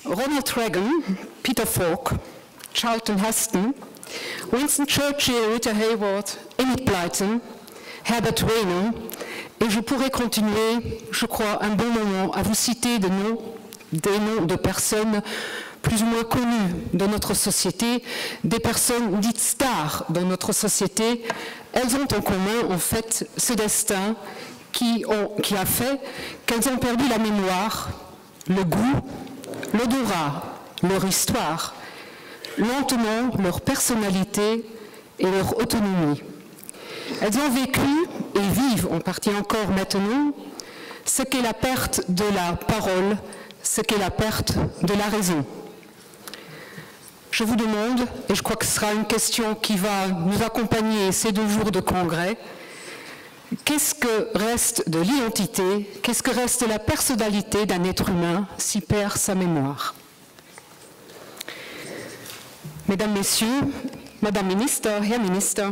Ronald Reagan, Peter Falk, Charlton Heston, Winston Churchill, Rita Hayworth, Enid Blyton, Herbert Wayne, et je pourrais continuer, je crois, un bon moment à vous citer des noms de personnes plus ou moins connues de notre société, des personnes dites stars dans notre société. Elles ont en commun, en fait, ce destin qui a fait qu'elles ont perdu la mémoire, le goût, l'odorat, leur histoire, lentement leur personnalité et leur autonomie. Elles ont vécu et vivent en partie encore maintenant ce qu'est la perte de la parole, ce qu'est la perte de la raison. Je vous demande, et je crois que ce sera une question qui va nous accompagner ces 2 jours de congrès, qu'est-ce que reste de l'identité, qu'est-ce que reste de la personnalité d'un être humain s'il perd sa mémoire? Mesdames, Messieurs, Madame Ministre, Herr Minister,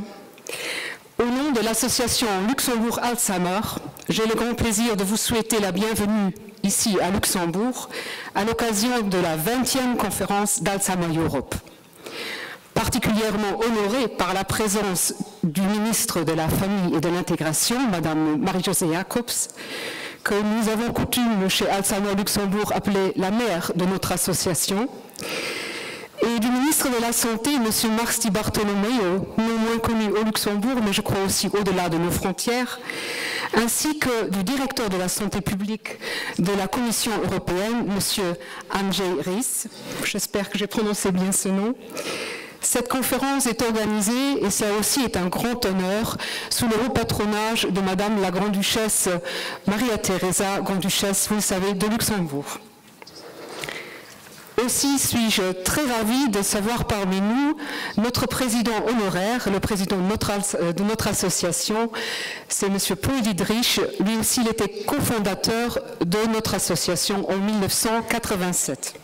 au nom de l'association Luxembourg Alzheimer, j'ai le grand plaisir de vous souhaiter la bienvenue ici à Luxembourg à l'occasion de la 20e conférence d'Alzheimer Europe. Particulièrement honorée par la présence du ministre de la Famille et de l'Intégration, Madame Marie-Josée Jacobs, que nous avons coutume chez Alzheimer Luxembourg appeler la mère de notre association, et du ministre de la Santé, M. Marx Di Bartolomeo, non moins connu au Luxembourg, mais je crois aussi au-delà de nos frontières, ainsi que du directeur de la santé publique de la Commission européenne, M. Andrzej Ries. J'espère que j'ai prononcé bien ce nom. Cette conférence est organisée, et ça aussi est un grand honneur, sous le haut patronage de Madame la Grande-Duchesse Maria Teresa, Grande-Duchesse, vous le savez, de Luxembourg. Aussi suis-je très ravie de savoir parmi nous notre président honoraire, le président de notre association, c'est M. Paul Diedrich. Lui aussi, il était cofondateur de notre association en 1987.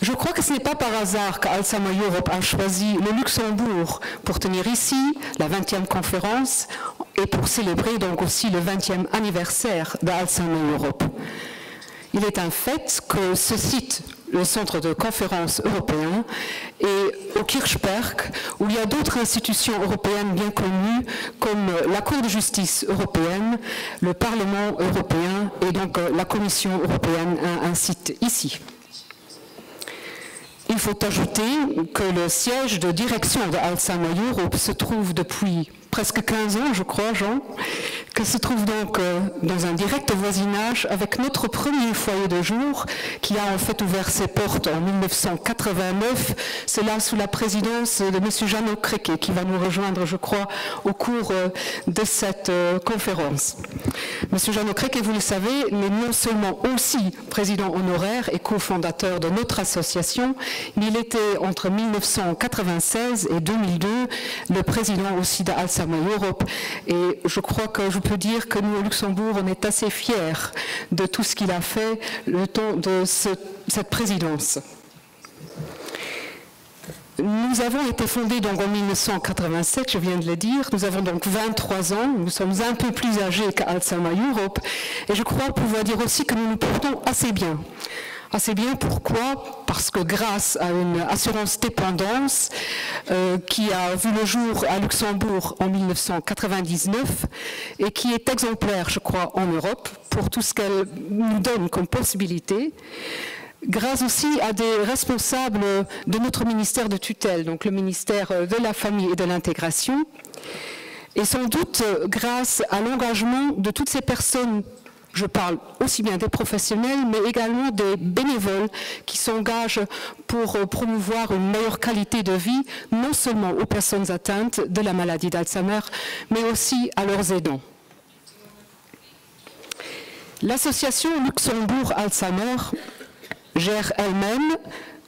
Je crois que ce n'est pas par hasard qu'Alzheimer Europe a choisi le Luxembourg pour tenir ici la 20e conférence et pour célébrer donc aussi le 20e anniversaire d'Alzheimer Europe. Il est un fait que ce site, le centre de conférence européen, est au Kirchberg, où il y a d'autres institutions européennes bien connues, comme la Cour de justice européenne, le Parlement européen et donc la Commission européenne a un site ici. Il faut ajouter que le siège de direction de Alzheimer Europe se trouve depuis presque 15 ans, je crois, Jean, que se trouve donc dans un direct voisinage avec notre premier foyer de jour qui a en fait ouvert ses portes en 1989, cela sous la présidence de M. Jeannot Créquet qui va nous rejoindre, je crois, au cours de cette conférence. M. Jeannot Créquet, vous le savez, n'est non seulement aussi président honoraire et cofondateur de notre association, mais il était entre 1996 et 2002 le président aussi d'Alzheimer Europe. Et je crois que je peux dire que nous, au Luxembourg, on est assez fiers de tout ce qu'il a fait le temps de cette présidence. Nous avons été fondés donc en 1987, je viens de le dire. Nous avons donc 23 ans. Nous sommes un peu plus âgés qu'Alzheimer Europe. Et je crois pouvoir dire aussi que nous nous portons assez bien. Assez bien, pourquoi? Parce que grâce à une assurance dépendance qui a vu le jour à Luxembourg en 1999 et qui est exemplaire, je crois, en Europe pour tout ce qu'elle nous donne comme possibilité, grâce aussi à des responsables de notre ministère de tutelle, donc le ministère de la Famille et de l'Intégration, et sans doute grâce à l'engagement de toutes ces personnes. Je parle aussi bien des professionnels, mais également des bénévoles qui s'engagent pour promouvoir une meilleure qualité de vie, non seulement aux personnes atteintes de la maladie d'Alzheimer, mais aussi à leurs aidants. L'association Luxembourg Alzheimer gère elle-même,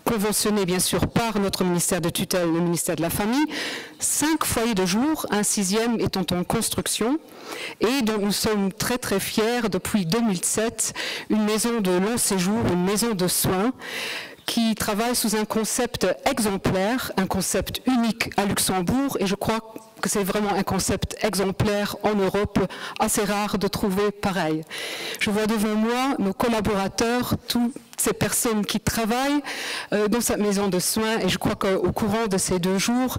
conventionnée bien sûr par notre ministère de tutelle, le ministère de la Famille, 5 foyers de jour, un 6e étant en construction, et dont nous sommes très très fiers depuis 2007, une maison de long séjour, une maison de soins, qui travaille sous un concept exemplaire, un concept unique à Luxembourg, et je crois que c'est vraiment un concept exemplaire en Europe, assez rare de trouver pareil. Je vois devant moi nos collaborateurs, tous ces personnes qui travaillent dans cette maison de soins, et je crois qu'au courant de ces 2 jours,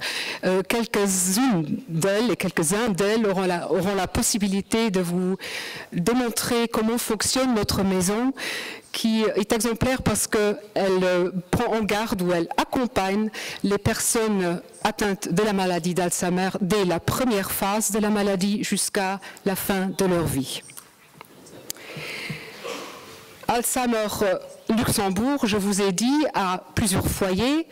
quelques-unes d'elles et quelques-uns d'elles auront la possibilité de vous démontrer comment fonctionne notre maison, qui est exemplaire parce qu'elle prend en garde ou elle accompagne les personnes atteintes de la maladie d'Alzheimer dès la première phase de la maladie jusqu'à la fin de leur vie. Alzheimer Luxembourg, je vous ai dit, a plusieurs foyers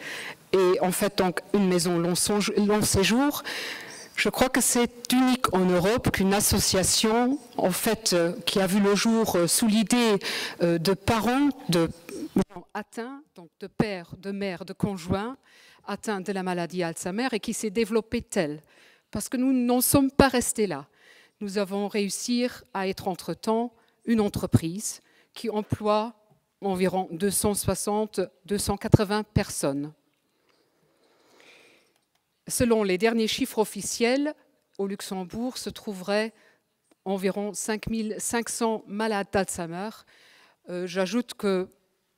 et en fait donc une maison long séjour. Je crois que c'est unique en Europe qu'une association en fait qui a vu le jour sous l'idée de parents de gens atteints, donc de pères, de mères, de conjoints atteints de la maladie Alzheimer et qui s'est développée telle. Parce que nous n'en sommes pas restés là. Nous avons réussi à être entre-temps une entreprise qui emploie environ 260-280 personnes. Selon les derniers chiffres officiels, au Luxembourg se trouveraient environ 5500 malades d'Alzheimer. J'ajoute que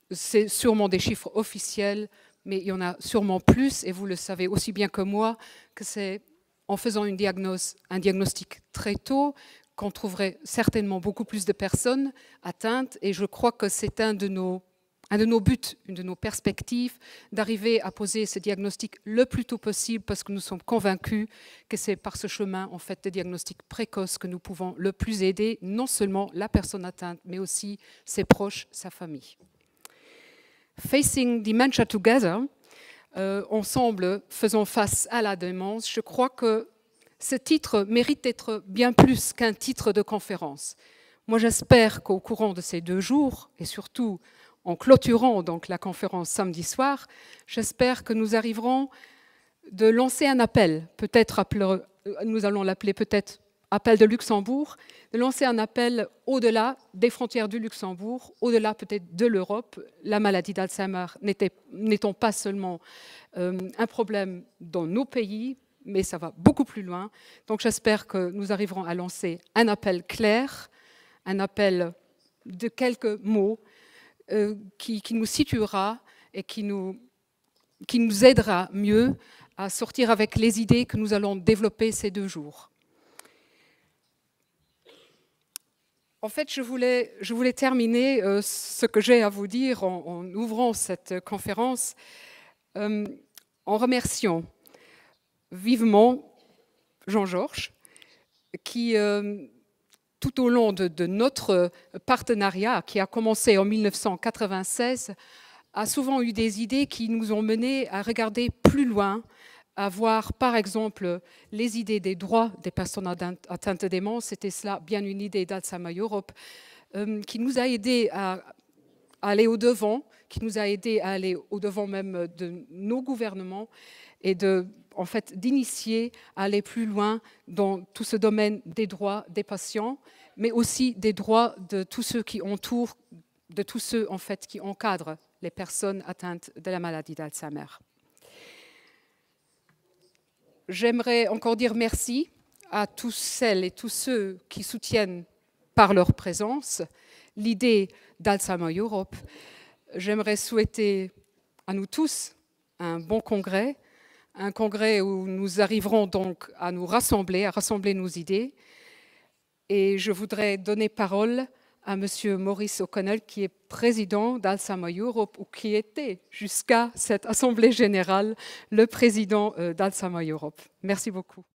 c'est sûrement des chiffres officiels, mais il y en a sûrement plus, et vous le savez aussi bien que moi, que c'est en faisant un diagnostic très tôt, qu'on trouverait certainement beaucoup plus de personnes atteintes, et je crois que c'est un de nos buts, une de nos perspectives, d'arriver à poser ce diagnostic le plus tôt possible, parce que nous sommes convaincus que c'est par ce chemin, en fait, de diagnostic précoce que nous pouvons le plus aider, non seulement la personne atteinte, mais aussi ses proches, sa famille. Facing Dementia Together, ensemble, faisons face à la démence, je crois que ce titre mérite d'être bien plus qu'un titre de conférence. Moi, j'espère qu'au courant de ces 2 jours, et surtout en clôturant donc la conférence samedi soir, j'espère que nous arriverons de lancer un appel, peut-être nous allons l'appeler peut-être appel de Luxembourg, de lancer un appel au-delà des frontières du Luxembourg, au-delà peut-être de l'Europe. La maladie d'Alzheimer n'étant pas seulement un problème dans nos pays, mais ça va beaucoup plus loin. Donc j'espère que nous arriverons à lancer un appel clair, un appel de quelques mots qui nous situera et qui nous aidera mieux à sortir avec les idées que nous allons développer ces 2 jours. En fait, je voulais terminer ce que j'ai à vous dire en ouvrant cette conférence en remerciant vivement Jean-Georges, qui, tout au long de notre partenariat, qui a commencé en 1996, a souvent eu des idées qui nous ont menés à regarder plus loin, à voir par exemple les idées des droits des personnes atteintes de démence. C'était cela bien une idée d'Alzheimer Europe, qui nous a aidés à aller au-devant, qui nous a aidés à aller au-devant même de nos gouvernements et en fait, d'initier à aller plus loin dans tout ce domaine des droits des patients, mais aussi des droits de tous ceux qui entourent, de tous ceux en fait, qui encadrent les personnes atteintes de la maladie d'Alzheimer. J'aimerais encore dire merci à tous celles et tous ceux qui soutiennent par leur présence l'idée d'Alzheimer Europe. J'aimerais souhaiter à nous tous un bon congrès, un congrès où nous arriverons donc à nous rassembler, à rassembler nos idées. Et je voudrais donner parole à M. Maurice O'Connell, qui est président d'Alzheimer Europe, ou qui était jusqu'à cette Assemblée générale le président d'Alzheimer Europe. Merci beaucoup.